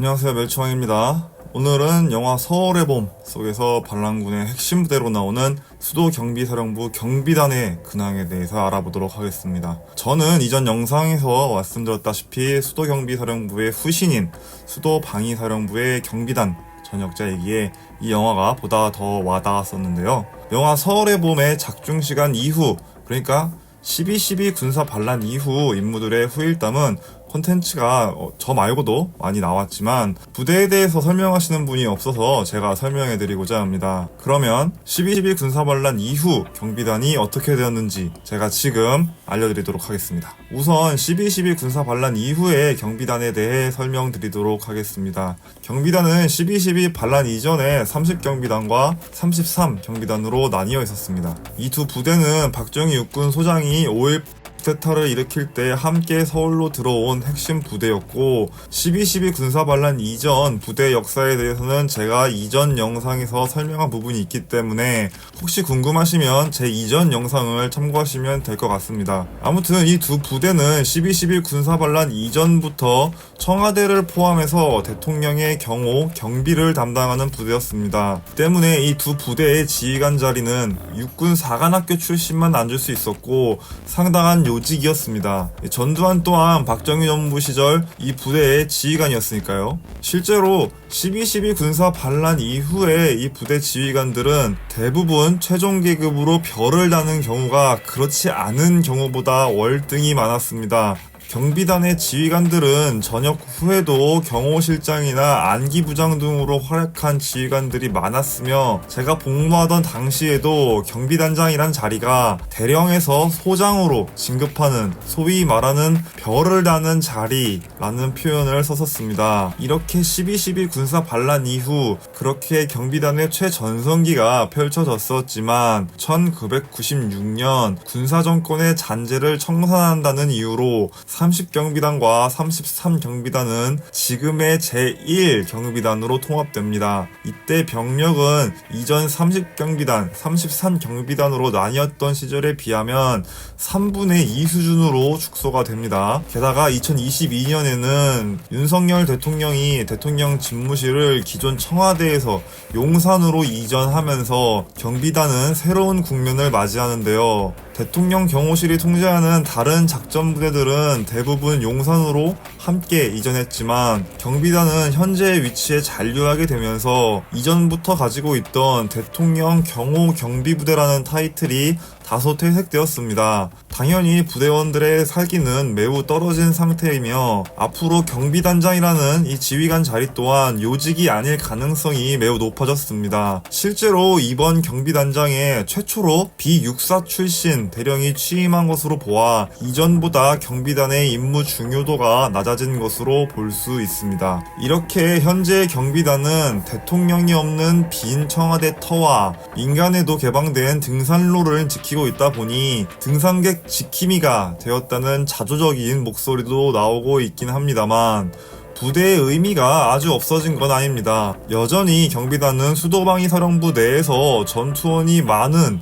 안녕하세요, 멸치왕입니다. 오늘은 영화 서울의 봄 속에서 반란군의 핵심 부대로 나오는 수도경비사령부 경비단의 근황에 대해서 알아보도록 하겠습니다. 저는 이전 영상에서 말씀드렸다시피 수도경비사령부의 후신인 수도방위사령부의 경비단 전역자이기에 이 영화가 보다 더 와닿았었는데요. 영화 서울의 봄의 작중시간 이후, 그러니까 12.12 군사 반란 이후 인물들의 후일담은 콘텐츠가 저 말고도 많이 나왔지만 부대에 대해서 설명하시는 분이 없어서 제가 설명해드리고자 합니다. 그러면 12.12 군사 반란 이후 경비단이 어떻게 되었는지 제가 지금 알려드리도록 하겠습니다. 우선 12.12 군사 반란 이후의 경비단에 대해 설명드리도록 하겠습니다. 경비단은 12.12 반란 이전에 30경비단과 33경비단으로 나뉘어 있었습니다. 이 두 부대는 박정희 육군 소장이 5.18 쿠데타를 일으킬 때 함께 서울로 들어온 핵심 부대였고 12.12 군사반란 이전 부대 역사에 대해서는 제가 이전 영상에서 설명한 부분이 있기 때문에 혹시 궁금하시면 제 이전 영상을 참고하시면 될 것 같습니다. 아무튼 이 두 부대는 12.12 군사반란 이전부터 청와대를 포함해서 대통령의 경호, 경비를 담당하는 부대였습니다. 때문에 이 두 부대의 지휘관 자리는 육군 사관학교 출신만 앉을 수 있었고 상당한 요직이었습니다. 전두환 또한 박정희 정부 시절 이 부대의 지휘관이었으니까요. 실제로 12.12 군사 반란 이후에 이 부대 지휘관들은 대부분 최종 계급으로 별을 다는 경우가 그렇지 않은 경우보다 월등히 많았습니다. 경비단의 지휘관들은 전역 후에도 경호실장이나 안기부장 등으로 활약한 지휘관들이 많았으며 제가 복무하던 당시에도 경비단장이란 자리가 대령에서 소장으로 진급하는 소위 말하는 별을 다는 자리라는 표현을 썼었습니다. 이렇게 12.12 군사 반란 이후 그렇게 경비단의 최전성기가 펼쳐졌었지만 1996년 군사정권의 잔재를 청산한다는 이유로 30경비단과 33경비단은 지금의 제1경비단으로 통합됩니다. 이때 병력은 이전 30경비단, 33경비단으로 나뉘었던 시절에 비하면 3분의 2 수준으로 축소가 됩니다. 게다가 2022년에는 윤석열 대통령이 대통령 집무실을 기존 청와대에서 용산으로 이전하면서 경비단은 새로운 국면을 맞이하는데요. 대통령 경호실이 통제하는 다른 작전부대들은 대부분 용산으로 함께 이전했지만 경비단은 현재의 위치에 잔류하게 되면서 이전부터 가지고 있던 대통령 경호 경비부대라는 타이틀이 다소 퇴색되었습니다. 당연히 부대원들의 살기는 매우 떨어진 상태이며 앞으로 경비단장이라는 이 지휘관 자리 또한 요직이 아닐 가능성이 매우 높아졌습니다. 실제로 이번 경비단장에 최초로 비육사 출신 대령이 취임한 것으로 보아 이전보다 경비단의 임무 중요도가 낮아진 것으로 볼 수 있습니다. 이렇게 현재 경비단은 대통령이 없는 빈 청와대 터와 민간에도 개방된 등산로를 지키고 있다 보니 등산객 지킴이가 되었다는 자조적인 목소리도 나오고 있긴 합니다만 부대의 의미가 아주 없어진 건 아닙니다. 여전히 경비단은 수도방위사령부 내에서 전투원이 많은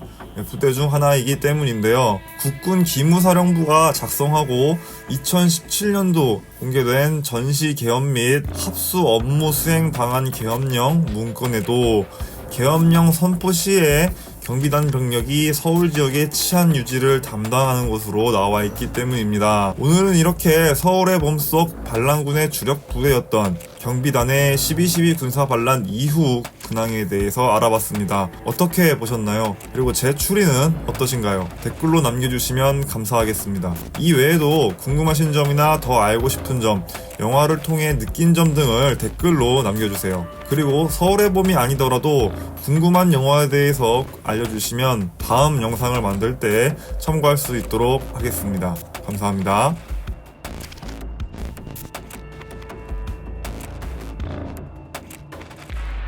부대 중 하나이기 때문인데요. 국군 기무사령부가 작성하고 2017년도 공개된 전시 개헌 및 합수 업무 수행 방안 개헌령 문건에도 개헌령 선포 시에 경비단 병력이 서울 지역의 치안 유지를 담당하는 것으로 나와 있기 때문입니다. 오늘은 이렇게 서울의 봄 속 반란군의 주력 부대였던 경비단의 12.12 군사 반란 이후 근황에 대해서 알아봤습니다. 어떻게 보셨나요? 그리고 제 추리는 어떠신가요? 댓글로 남겨주시면 감사하겠습니다. 이 외에도 궁금하신 점이나 더 알고 싶은 점, 영화를 통해 느낀 점 등을 댓글로 남겨주세요. 그리고 서울의 봄이 아니더라도 궁금한 영화에 대해서 알려주시면 다음 영상을 만들 때 참고할 수 있도록 하겠습니다. 감사합니다.